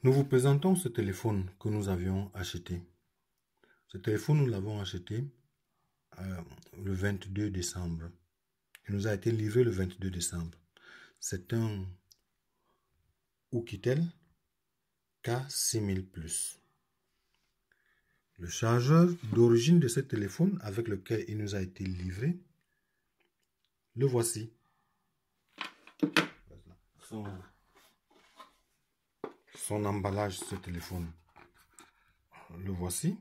Nous vous présentons ce téléphone que nous avions acheté. Ce téléphone, nous l'avons acheté le 22 décembre. Il nous a été livré le 22 décembre. C'est un Oukitel K6000+. Le chargeur d'origine de ce téléphone avec lequel il nous a été livré, le voici. Son emballage, ce téléphone, le voici.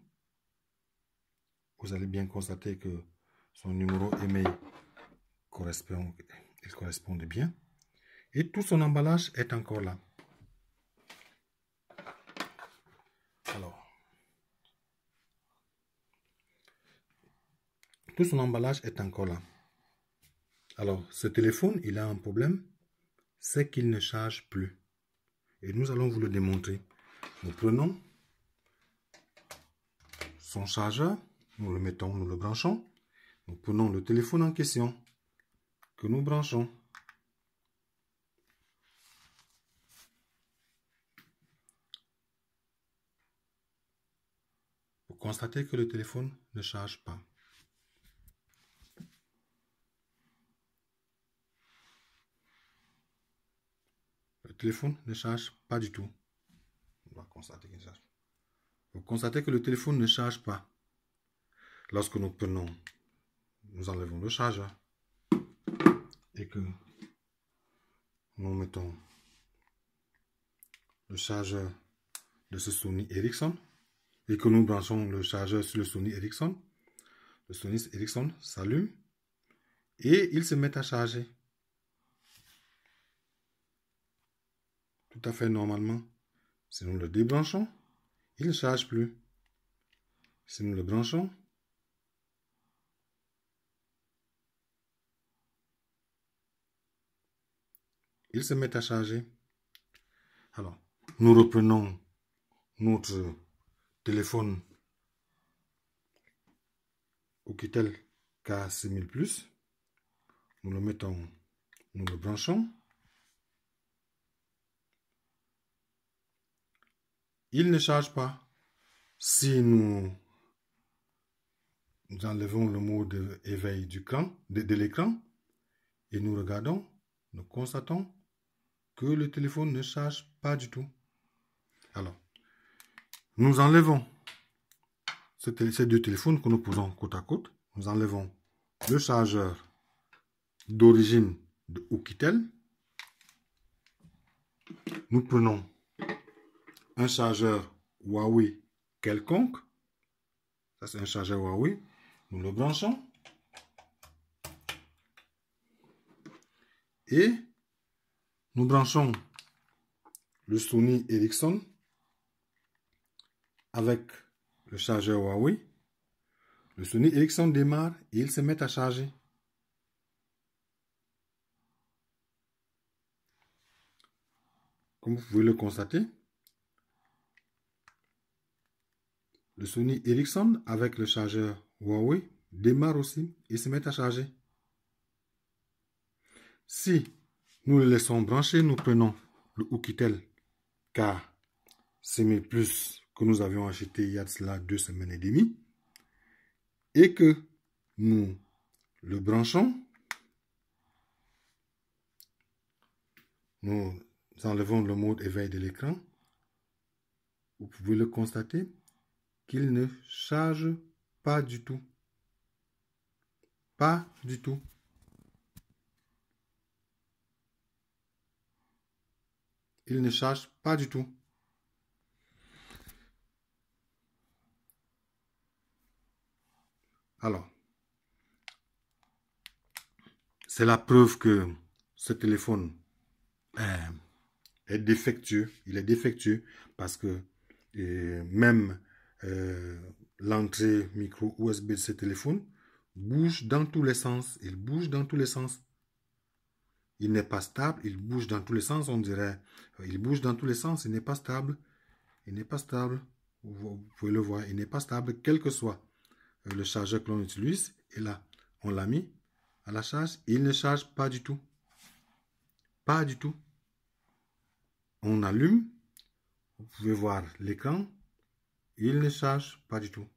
Vous allez bien constater que son numéro email correspond bien. Et tout son emballage est encore là. Alors, tout son emballage est encore là. Alors, ce téléphone, il a un problème, c'est qu'il ne charge plus. Et nous allons vous le démontrer. Nous prenons son chargeur, nous le mettons, nous le branchons. Nous prenons le téléphone en question que nous branchons. Vous constatez que le téléphone ne charge pas. Le téléphone ne charge pas du tout. On va constater qu'il charge. Vous constatez que le téléphone ne charge pas. Lorsque nous prenons, nous enlevons le chargeur et que nous mettons le chargeur de ce Sony Ericsson et que nous branchons le chargeur sur le Sony Ericsson s'allume et il se met à charger. Tout à fait normalement. Si nous le débranchons, il ne charge plus. Si nous le branchons, il se met à charger. Alors, nous reprenons notre téléphone Oukitel K6000+. Nous le mettons, nous le branchons. Il ne charge pas. Si nous enlevons le mode éveil de l'écran et nous regardons, nous constatons que le téléphone ne charge pas du tout. Alors, nous enlevons ces deux téléphones que nous posons côte à côte. Nous enlevons le chargeur d'origine de Oukitel. Nous prenons un chargeur Huawei quelconque. Ça, c'est un chargeur Huawei. Nous le branchons. Et nous branchons le Sony Ericsson avec le chargeur Huawei. Le Sony Ericsson démarre et il se met à charger. Comme vous pouvez le constater, le Sony Ericsson avec le chargeur Huawei démarre aussi et se met à charger. Si nous le laissons brancher, nous prenons le Oukitel K6000+ que nous avions acheté il y a de cela 2 semaines et demie et que nous le branchons, nous enlevons le mode éveil de l'écran. Vous pouvez le constater qu'il ne charge pas du tout. Pas du tout. Il ne charge pas du tout. Alors, c'est la preuve que ce téléphone est défectueux. Il est défectueux parce que même l'entrée micro USB de ce téléphone bouge dans tous les sens. Il bouge dans tous les sens. Il n'est pas stable. Il bouge dans tous les sens. On dirait, il bouge dans tous les sens. Il n'est pas stable. Il n'est pas stable. Vous pouvez le voir. Il n'est pas stable, quel que soit le chargeur que l'on utilise. Et là, on l'a mis à la charge. Il ne charge pas du tout. Pas du tout. On allume. Vous pouvez voir l'écran. Il ne charge pas du tout.